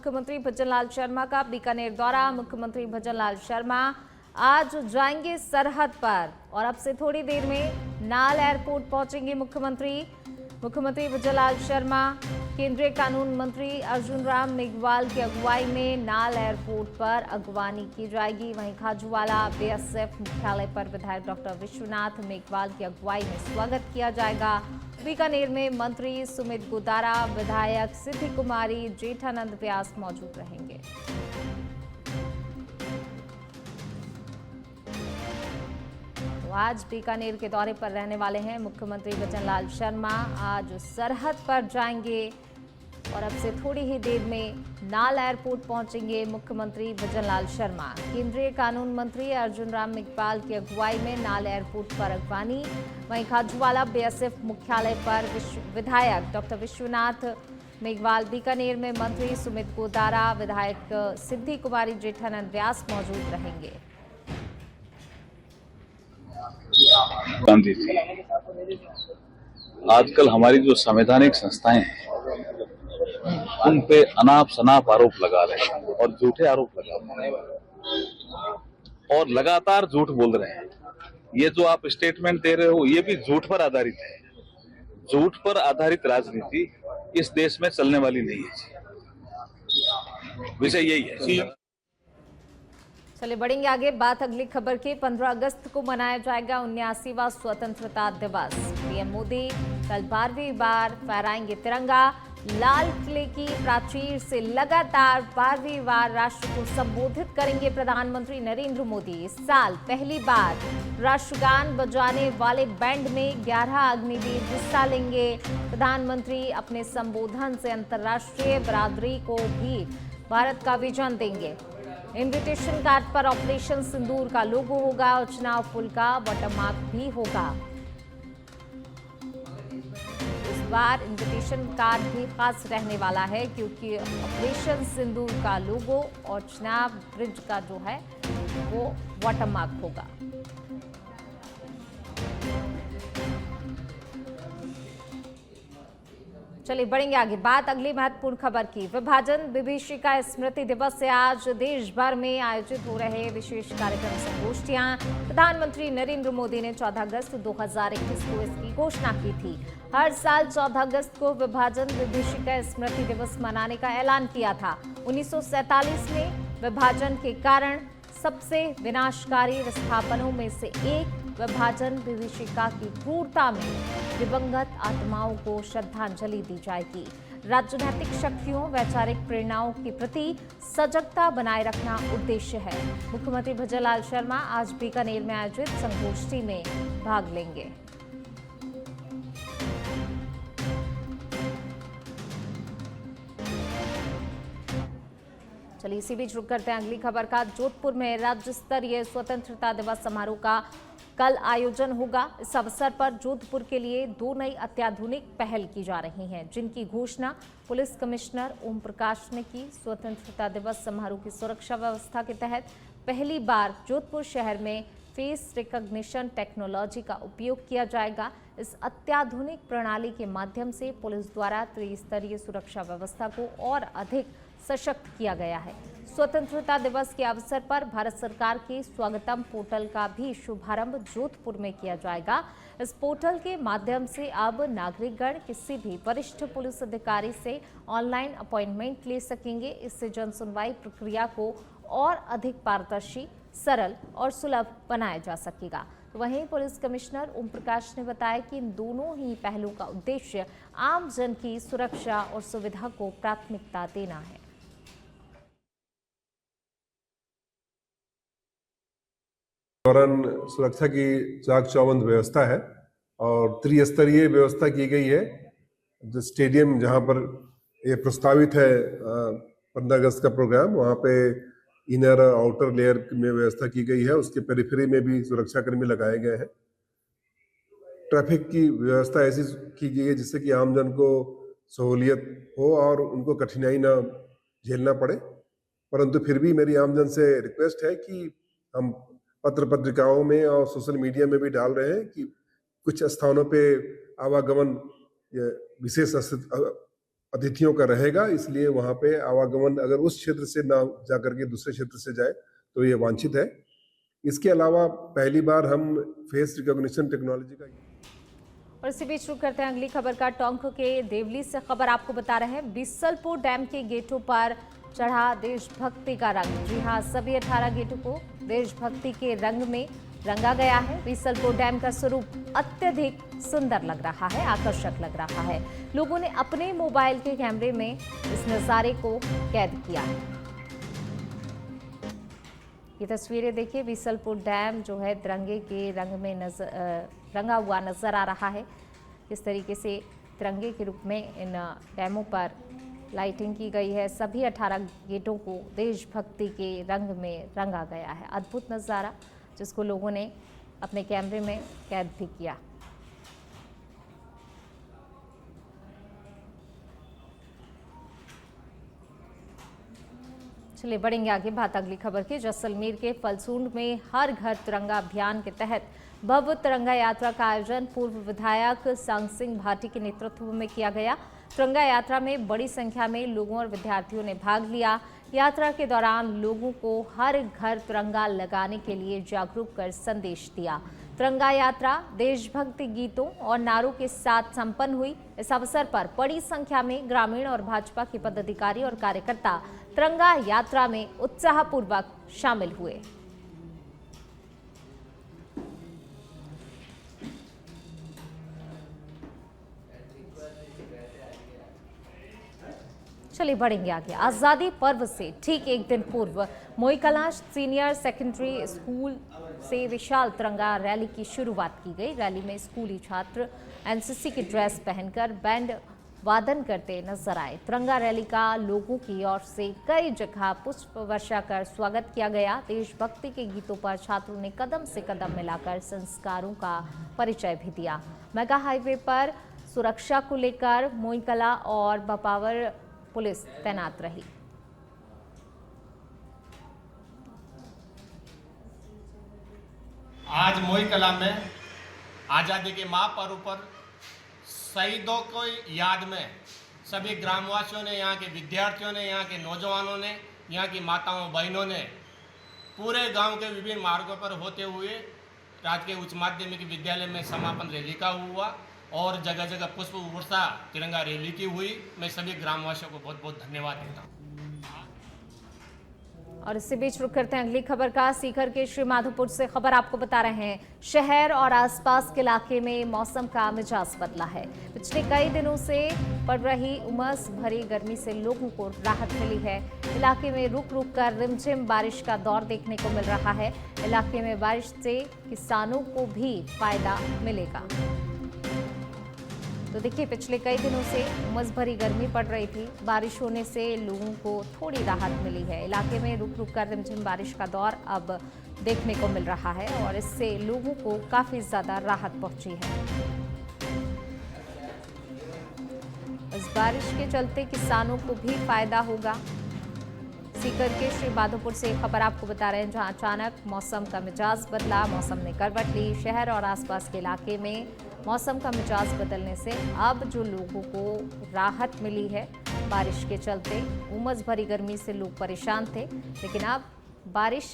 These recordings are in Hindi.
मुख्यमंत्री भजनलाल शर्मा का बीकानेर दौरा। मुख्यमंत्री भजनलाल शर्मा आज जाएंगे सरहद पर और अब से थोड़ी देर में नाल एयरपोर्ट पहुंचेंगे मुख्यमंत्री भजनलाल शर्मा। केंद्रीय कानून मंत्री अर्जुन राम मेघवाल की अगुवाई में नाल एयरपोर्ट पर अगवानी की जाएगी। वहीं खाजूवाला बीएसएफ मुख्यालय पर विधायक डॉक्टर विश्वनाथ मेघवाल की अगुवाई में स्वागत किया जाएगा। बीकानेर में मंत्री सुमित गोदारा, विधायक सिद्धि कुमारी, जेठानंद व्यास मौजूद रहेंगे। तो आज बीकानेर के दौरे पर रहने वाले हैं मुख्यमंत्री भजनलाल शर्मा। आज सरहद पर जाएंगे और अब से थोड़ी ही देर में नाल एयरपोर्ट पहुंचेंगे मुख्यमंत्री भजनलाल शर्मा। केंद्रीय कानून मंत्री अर्जुन राम मेघवाल की अगुवाई में नाल एयरपोर्ट पर अगवानी। वहीं खाजूवाला बीएसएफ मुख्यालय पर विधायक डॉक्टर विश्वनाथ मेघवाल, बीकानेर में मंत्री सुमित गोदारा, विधायक सिद्धि कुमारी, जेठानंद व्यास मौजूद रहेंगे। गांधी थी। आजकल हमारी जो संवैधानिक संस्थाएं हैं उन पे अनाप शनाप आरोप लगा रहे हैं और झूठे आरोप लगा रहे हैं और लगातार झूठ बोल रहे हैं। ये जो आप स्टेटमेंट दे रहे हो ये भी झूठ पर आधारित है। झूठ पर आधारित राजनीति इस देश में चलने वाली नहीं है। विषय यही है। चलिए बढ़ेंगे आगे। बात अगली खबर की। 15 अगस्त को मनाया जाएगा 79वां स्वतंत्रता दिवस। पीएम मोदी कल 12वीं बार फहराएंगे तिरंगा। लाल किले की प्राचीर से लगातार 12वीं बार राष्ट्र को संबोधित करेंगे प्रधानमंत्री नरेंद्र मोदी। इस साल पहली बार राष्ट्रगान बजाने वाले बैंड में 11 अग्निवीर हिस्सा लेंगे। प्रधानमंत्री अपने संबोधन से अंतर्राष्ट्रीय बरादरी को भी भारत का विजन देंगे। इन्विटेशन कार्ड पर ऑपरेशन सिंदूर का लोगो होगा और चुनाव फूल का वाटरमार्क भी होगा। इस बार इन्विटेशन कार्ड भी खास रहने वाला है क्योंकि ऑपरेशन सिंदूर का लोगो और चुनाव ब्रिज का जो है वो वाटरमार्क होगा। चलिए बढ़ेंगे आगे। बात अगली महत्वपूर्ण खबर की। विभाजन विभीषिका स्मृति दिवस से आज देश भर में आयोजित हो रहे विशेष कार्यक्रम संगोष्ठियां। प्रधानमंत्री नरेंद्र मोदी ने 14 अगस्त 2021 को इसकी घोषणा की थी। हर साल 14 अगस्त को विभाजन विभीषिका स्मृति दिवस मनाने का ऐलान किया था। 1947 में विभाजन के कारण सबसे विनाशकारी विस्थापनों में से एक विभाजन विभीषिका की क्रूरता में दिवंगत आत्माओं को श्रद्धांजलि दी जाएगी। राजनैतिक शक्तियों, वैचारिक प्रेरणाओं के प्रति सजगता बनाए रखना उद्देश्य है। मुख्यमंत्री भजनलाल शर्मा आज बीकानेर में आयोजित संगोष्ठी में भाग लेंगे। चलिए इसी बीच रुक करते हैं अगली खबर का। जोधपुर में राज्य स्तरीय स्वतंत्रता दिवस समारोह का कल आयोजन होगा। इस अवसर पर जोधपुर के लिए 2 नई अत्याधुनिक पहल की जा रही हैं, जिनकी घोषणा पुलिस कमिश्नर ओम प्रकाश ने की। स्वतंत्रता दिवस समारोह की सुरक्षा व्यवस्था के तहत पहली बार जोधपुर शहर में फेस रिकॉग्निशन टेक्नोलॉजी का उपयोग किया जाएगा। इस अत्याधुनिक प्रणाली के माध्यम से पुलिस द्वारा त्रिस्तरीय सुरक्षा व्यवस्था को और अधिक सशक्त किया गया है। स्वतंत्रता दिवस के अवसर पर भारत सरकार के स्वागतम पोर्टल का भी शुभारंभ जोधपुर में किया जाएगा। इस पोर्टल के माध्यम से अब नागरिकगण किसी भी वरिष्ठ पुलिस अधिकारी से ऑनलाइन अपॉइंटमेंट ले सकेंगे। इससे जन सुनवाई प्रक्रिया को और अधिक पारदर्शी, सरल और सुलभ बनाया जा सकेगा। वहीं पुलिस कमिश्नर ओम प्रकाश ने बताया कि इन दोनों ही पहलों का उद्देश्य आम जन की सुरक्षा और सुविधा को प्राथमिकता देना है। दौरान सुरक्षा की चाक चौबंद व्यवस्था है और त्रिस्तरीय व्यवस्था की गई है। जो स्टेडियम जहां पर ये प्रस्तावित है 15 अगस्त का प्रोग्राम, वहां पे इनर आउटर लेयर में व्यवस्था की गई है। उसके पेरिफेरी में भी सुरक्षा कर्मी लगाए गए हैं। ट्रैफिक की व्यवस्था ऐसी की गई है जिससे कि आम जन को सहूलियत हो और उनको कठिनाई ना झेलना पड़े। परंतु फिर भी मेरी आम जन से रिक्वेस्ट है कि हम पत्र पत्रिकाओं में और सोशल मीडिया में भी डाल रहे हैं कि कुछ स्थानों पे आवागमन विशेष अतिथियों का रहेगा, इसलिए वहां पे आवागमन अगर उस क्षेत्र से ना जाकर के दूसरे क्षेत्र से जाए तो ये वांछित है। इसके अलावा पहली बार हम फेस रिकॉग्निशन टेक्नोलॉजी का और इसी बीच शुरू करते हैं अगली खबर का। टोंक के देवली से खबर आपको बता रहे हैं। बीसलपुर डैम के गेटों पर चढ़ा देशभक्ति का रंग। जी हां, सभी 18 गेटों को देशभक्ति के रंग में रंगा गया है। बीसलपुर डैम का स्वरूप अत्यधिक सुंदर लग रहा है, आकर्षक लग रहा है। लोगों ने अपने मोबाइल के कैमरे में इस नजारे को कैद किया है। ये तस्वीरें देखिए, बीसलपुर डैम जो है तिरंगे के रंग में रंगा हुआ नजर आ रहा है। इस तरीके से तिरंगे के रूप में इन डैमों पर लाइटिंग की गई है। सभी 18 गेटों को देशभक्ति के रंग में रंगा गया है। अद्भुत नज़ारा जिसको लोगों ने अपने कैमरे में कैद भी किया। चलिए बढ़ेंगे आगे, बात अगली खबर की। जैसलमेर के फलसूंड में हर घर तिरंगा अभियान के तहत भव्य तिरंगा यात्रा का आयोजन पूर्व विधायक सांग सिंह भाटी के नेतृत्व में किया गया। तिरंगा यात्रा में बड़ी संख्या में लोगों और विद्यार्थियों ने भाग लिया। यात्रा के दौरान लोगों को हर घर तिरंगा लगाने के लिए जागरूक कर संदेश दिया। तिरंगा यात्रा देशभक्ति गीतों और नारों के साथ संपन्न हुई। इस अवसर पर बड़ी संख्या में ग्रामीण और भाजपा के पदाधिकारी और कार्यकर्ता तिरंगा यात्रा में उत्साहपूर्वक शामिल हुए। चलिए बढ़ेंगे आगे। आजादी पर्व से ठीक एक दिन पूर्व मोईकलां सीनियर सेकेंडरी स्कूल से विशाल तिरंगा रैली की शुरुआत की गई। रैली में स्कूली छात्र एनसीसी की ड्रेस पहनकर बैंड वादन करते नजर आए। तिरंगा रैली का लोगों की ओर से कई जगह पुष्प वर्षा कर स्वागत किया गया। देशभक्ति के गीतों पर छात्रों ने कदम से कदम मिलाकर संस्कारों का परिचय भी दिया। मेगा हाईवे पर सुरक्षा को लेकर मोईकलां और बपावर पुलिस तैनात रही। आज मोईकलां में आज़ादी के महापर्व पर शहीदों को याद में सभी ग्रामवासियों ने, यहाँ के विद्यार्थियों ने, यहाँ के नौजवानों ने, यहाँ की माताओं बहनों ने पूरे गांव के विभिन्न मार्गों पर होते हुए राजकीय उच्च माध्यमिक विद्यालय में समापन रैली का हुआ और जगह जगह पुष्प वर्षा तिरंगा रैली की हुई। मैं सभी ग्रामवासियों को बहुत बहुत धन्यवाद देता हूँ। और इसी बीच रुक करते हैं अगली खबर का। सीकर के श्री माधोपुर से खबर आपको बता रहे हैं। शहर और आसपास के इलाके में मौसम का मिजाज बदला है। पिछले कई दिनों से पड़ रही उमस भरी गर्मी से लोगों को राहत मिली है। इलाके में रुक रुक कर रिमझिम बारिश का दौर देखने को मिल रहा है। इलाके में बारिश से किसानों को भी फायदा मिलेगा। तो देखिए, पिछले कई दिनों से उमस भरी गर्मी पड़ रही थी। बारिश होने से लोगों को थोड़ी राहत मिली है। इलाके में रुक रुक कर रिमझिम बारिश का दौर अब देखने को मिल रहा है और इससे लोगों को काफी ज्यादा राहत पहुंची है। इस बारिश के चलते किसानों को भी फायदा होगा। सीकर के श्री माधोपुर से खबर आपको बता रहे हैं, जहां अचानक मौसम का मिजाज बदला। मौसम ने करवट ली। शहर और आसपास के इलाके में मौसम का मिजाज बदलने से अब जो लोगों को राहत मिली है बारिश के चलते। उमस भरी गर्मी से लोग परेशान थे, लेकिन अब बारिश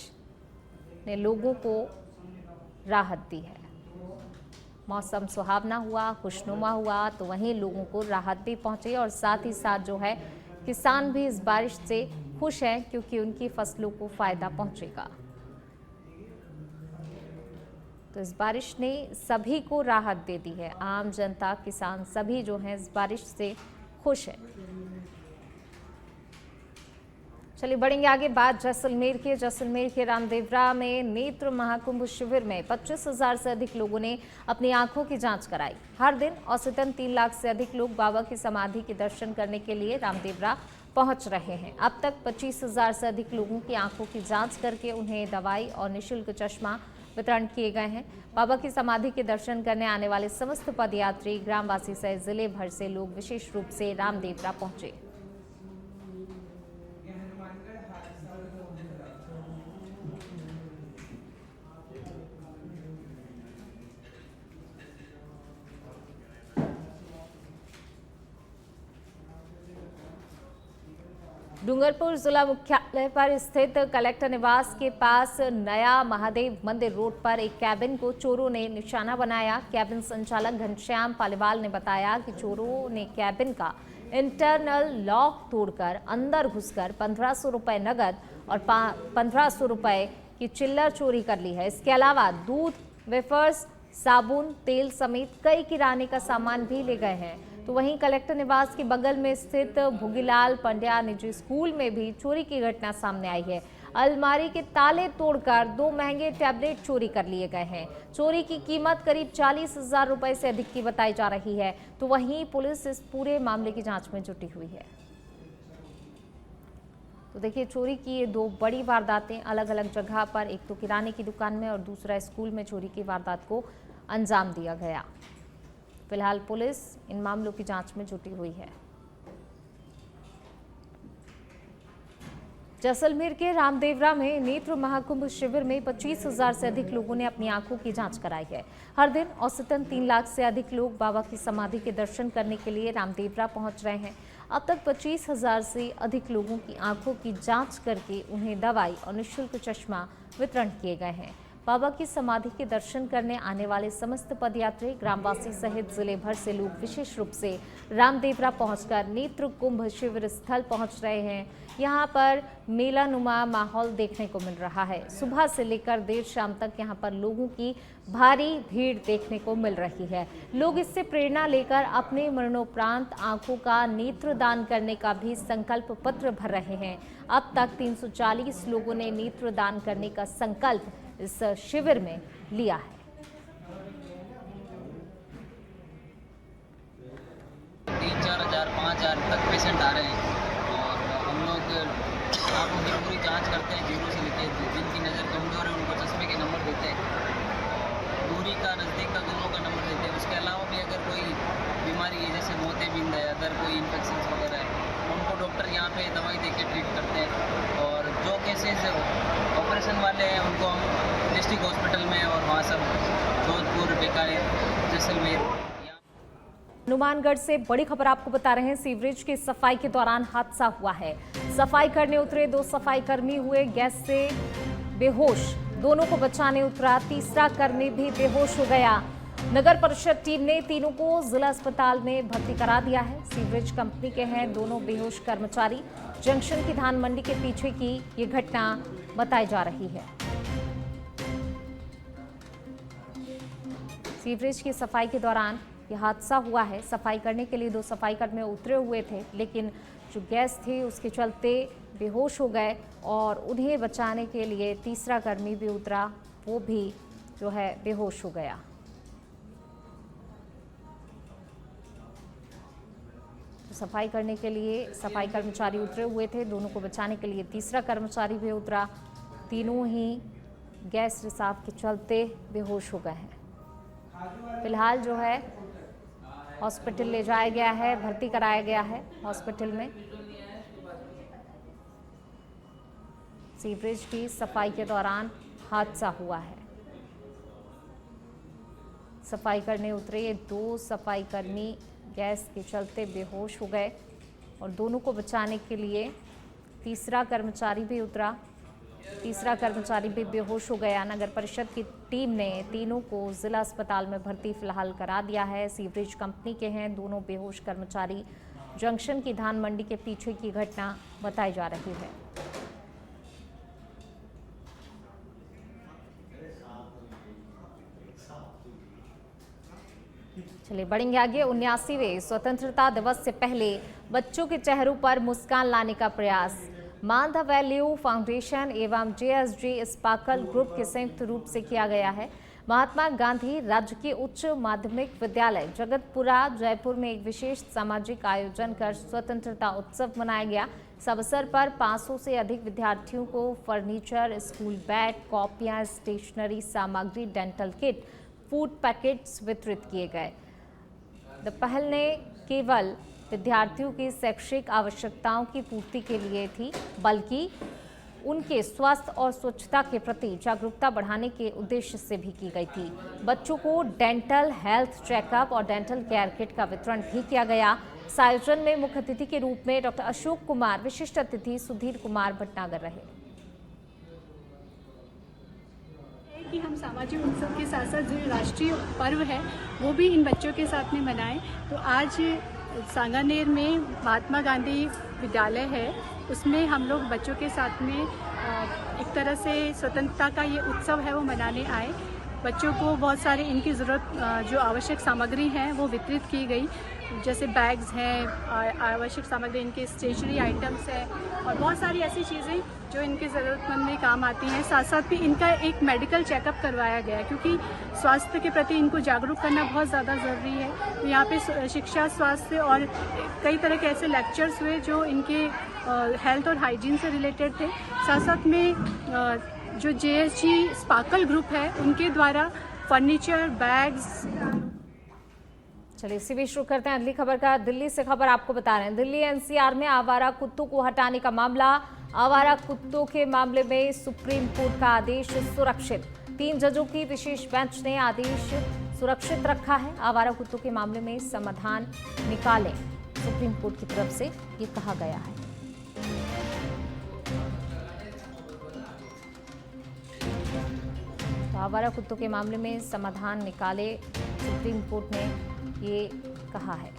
ने लोगों को राहत दी है। मौसम सुहावना हुआ, खुशनुमा हुआ, तो वहीं लोगों को राहत भी पहुंची और साथ ही साथ जो है किसान भी इस बारिश से खुश हैं, क्योंकि उनकी फसलों को फायदा पहुंचेगा। तो इस बारिश ने सभी को राहत दे दी है। आम जनता, किसान सभी जो हैं इस बारिश से खुश है। चलिए बढ़ेंगे आगे। बात जैसलमेर के रामदेवरा में नेत्र महाकुंभ शिविर में 25,000 से अधिक लोगों ने अपनी आंखों की जांच कराई। हर दिन औसतन 3 लाख से अधिक लोग बाबा की समाधि के दर्शन करने के लिए रामदेवरा पहुंच रहे हैं। अब तक 25,000 से अधिक लोगों की आंखों की जांच करके उन्हें दवाई और निःशुल्क चश्मा वितरण किए गए हैं। बाबा की समाधि के दर्शन करने आने वाले समस्त पदयात्री, ग्रामवासी सहित जिले भर से लोग विशेष रूप से रामदेवरा पहुंचे। डूंगरपुर जिला मुख्यालय पर स्थित कलेक्टर निवास के पास नया महादेव मंदिर रोड पर एक कैबिन को चोरों ने निशाना बनाया। कैबिन संचालक घनश्याम पालीवाल ने बताया कि चोरों ने कैबिन का इंटरनल लॉक तोड़कर अंदर घुसकर 1500 रुपए नगद और 1500 रुपए की चिल्लर चोरी कर ली है। इसके अलावा दूध, वेफर्स, साबुन, तेल समेत कई किराने का सामान भी ले गए हैं। तो वहीं कलेक्टर निवास के बगल में स्थित भोगीलाल पंड्या निजी स्कूल में भी चोरी की घटना सामने आई है। अलमारी के ताले तोड़कर 2 महंगे टैबलेट चोरी कर लिए गए हैं। चोरी की कीमत करीब 40,000 रुपए से अधिक की बताई जा रही है। तो वहीं पुलिस इस पूरे मामले की जांच में जुटी हुई है। तो देखिए, चोरी की ये 2 बड़ी वारदातें अलग अलग जगह पर, एक तो किराने की दुकान में और दूसरा स्कूल में चोरी की वारदात को अंजाम दिया गया। फिलहाल पुलिस इन मामलों की जांच में जुटी हुई है। जैसलमेर के रामदेवरा में नेत्र महाकुंभ शिविर में 25,000 से अधिक लोगों ने अपनी आंखों की जांच कराई है। हर दिन औसतन 3 लाख से अधिक लोग बाबा की समाधि के दर्शन करने के लिए रामदेवरा पहुंच रहे हैं। अब तक 25,000 से अधिक लोगों की आंखों की जांच करके उन्हें दवाई और निःशुल्क चश्मा वितरण किए गए हैं। बाबा की समाधि के दर्शन करने आने वाले समस्त पदयात्री, ग्रामवासी सहित जिले भर से लोग विशेष रूप से रामदेवरा पहुंचकर नेत्र कुंभ शिविर स्थल पहुंच रहे हैं। यहां पर मेलानुमा माहौल देखने को मिल रहा है। सुबह से लेकर देर शाम तक यहां पर लोगों की भारी भीड़ देखने को मिल रही है। लोग इससे प्रेरणा लेकर अपने मरणोपरांत आंखों का नेत्र दान करने का भी संकल्प पत्र भर रहे हैं। अब तक 340 लोगों ने नेत्र दान करने का संकल्प इस शिविर में लिया है। 3-4 हज़ार 5,000 तक पेशेंट आ रहे हैं और हम लोग आँखों की पूरी जांच करते हैं, जीरो से लेके जिनकी नज़र कमज़ोर है उनको चश्मे के नंबर देते हैं, दूरी का, नज़दीक का, दोनों का नंबर देते हैं। उसके अलावा भी अगर कोई बीमारी है जैसे मोतियाबिंद है, अगर कोई इन्फेक्शन वगैरह है, उनको डॉक्टर यहाँ पे दवाई दे के ट्रीट करते हैं। और जो केसेस ऑपरेशन वाले हैं उनको हम डिस्ट्रिक्ट हॉस्पिटल में और वहाँ सब जोधपुर, बीकानेर, जैसलमेर। हनुमानगढ़ से बड़ी खबर आपको बता रहे हैं। सीवरेज की सफाई के दौरान हादसा हुआ है। सफाई करने उतरे 2 सफाई कर्मी हुए गैस से बेहोश। दोनों को बचाने उतरा तीसरा कर्मी भी बेहोश हो गया। नगर परिषद टीम ने तीनों को जिला अस्पताल में भर्ती करा दिया है। सीवरेज कंपनी के हैं दोनों बेहोश कर्मचारी। जंक्शन की धान मंडी के पीछे की ये घटना बताई जा रही है। सीवरेज की सफाई के दौरान यह हादसा हुआ है। सफाई करने के लिए 2 सफाई कर्मी उतरे हुए थे, लेकिन जो गैस थी उसके चलते बेहोश हो गए और उन्हें बचाने के लिए तीसरा कर्मी भी उतरा, वो भी जो है बेहोश हो गया। तो सफाई करने के लिए सफाई कर्मचारी उतरे हुए थे, दोनों को बचाने के लिए तीसरा कर्मचारी भी उतरा। तीनों ही गैस रिसाव के चलते बेहोश हो गए हैं। फिलहाल जो है हॉस्पिटल ले जाया गया है, भर्ती कराया गया है हॉस्पिटल में। सीवरेज की सफाई के दौरान हादसा हुआ है। सफाई करने उतरे 2 सफाई कर्मी गैस के चलते बेहोश हो गए और दोनों को बचाने के लिए तीसरा कर्मचारी भी उतरा। तीसरा कर्मचारी भी बेहोश हो गया। नगर परिषद की टीम ने तीनों को जिला अस्पताल में भर्ती फिलहाल करा दिया है। सीवरेज कंपनी के हैं दोनों बेहोश कर्मचारी। जंक्शन की धान मंडी के पीछे की घटना बताई जा रही है। चलिए बढ़ेंगे आगे। 79वें स्वतंत्रता दिवस से पहले बच्चों के चेहरों पर मुस्कान लाने का प्रयास मान द वैल्यू फाउंडेशन एवं JSG स्पार्कल ग्रुप के संयुक्त रूप से किया गया है। महात्मा गांधी राजकीय उच्च माध्यमिक विद्यालय जगतपुरा जयपुर में एक विशेष सामाजिक आयोजन कर स्वतंत्रता उत्सव मनाया गया। इस अवसर पर 500 से अधिक विद्यार्थियों को फर्नीचर, स्कूल बैग, कॉपियां, स्टेशनरी सामग्री, डेंटल किट, फूड पैकेट्स वितरित किए गए। पहल ने केवल विद्यार्थियों की शैक्षिक आवश्यकताओं की पूर्ति के लिए थी, बल्कि उनके स्वास्थ्य और स्वच्छता के प्रति जागरूकता बढ़ाने के उद्देश्य से भी की गई थी। बच्चों को डेंटल हेल्थ चेकअप और डेंटल केयर किट का वितरण भी किया गया। इस आयोजन में मुख्य अतिथि के रूप में डॉक्टर अशोक कुमार, विशिष्ट अतिथि सुधीर कुमार भटनागर रहे। कि हम सामाजिक उत्सव के साथ साथ जो राष्ट्रीय पर्व है वो भी इन बच्चों के साथ में मनाएं। तो आज सांगानेर में महात्मा गांधी विद्यालय है, उसमें हम लोग बच्चों के साथ में एक तरह से स्वतंत्रता का ये उत्सव है वो मनाने आए। बच्चों को बहुत सारे इनकी ज़रूरत जो आवश्यक सामग्री हैं वो वितरित की गई, जैसे बैग्स हैं, आवश्यक सामग्री, इनके स्टेशनरी आइटम्स हैं और बहुत सारी ऐसी चीज़ें जो इनके ज़रूरतमंद में काम आती हैं। साथ साथ भी इनका एक मेडिकल चेकअप करवाया गया क्योंकि स्वास्थ्य के प्रति इनको जागरूक करना बहुत ज़्यादा ज़रूरी है। तो यहाँ पे शिक्षा, स्वास्थ्य और कई तरह के ऐसे लेक्चर्स हुए जो इनके हेल्थ और हाइजीन से रिलेटेड थे। साथ साथ में जो JSG स्पार्कल ग्रुप है उनके द्वारा फर्नीचर, बैग्स। चलिए इसी भी शुरू करते हैं अगली खबर का। दिल्ली से खबर आपको बता रहे हैं। दिल्ली NCR में आवारा कुत्तों को हटाने का मामला। आवारा कुत्तों के मामले में सुप्रीम कोर्ट का आदेश सुरक्षित। 3 जजों की विशेष बेंच ने आदेश सुरक्षित रखा है। आवारा कुत्तों के मामले में समाधान निकालें, सुप्रीम कोर्ट की तरफ से ये कहा गया है। तो आवारा कुत्तों के मामले में समाधान निकाले, सुप्रीम कोर्ट ने ये कहा है।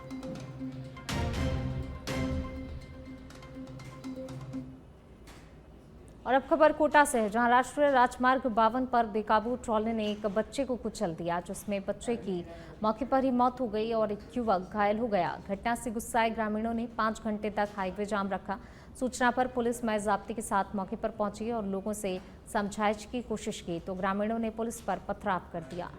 और अब खबर कोटा से है, जहां राष्ट्रीय राजमार्ग 52 पर बेकाबू ट्रॉली ने एक बच्चे को कुचल दिया, जिसमें बच्चे की मौके पर ही मौत हो गई और एक युवक घायल हो गया। घटना से गुस्साए ग्रामीणों ने 5 घंटे तक हाईवे जाम रखा। सूचना पर पुलिस महज ज़ाब्ते के साथ मौके पर पहुंची और लोगों से समझाइश की कोशिश की तो ग्रामीणों ने पुलिस पर पथराव कर दिया।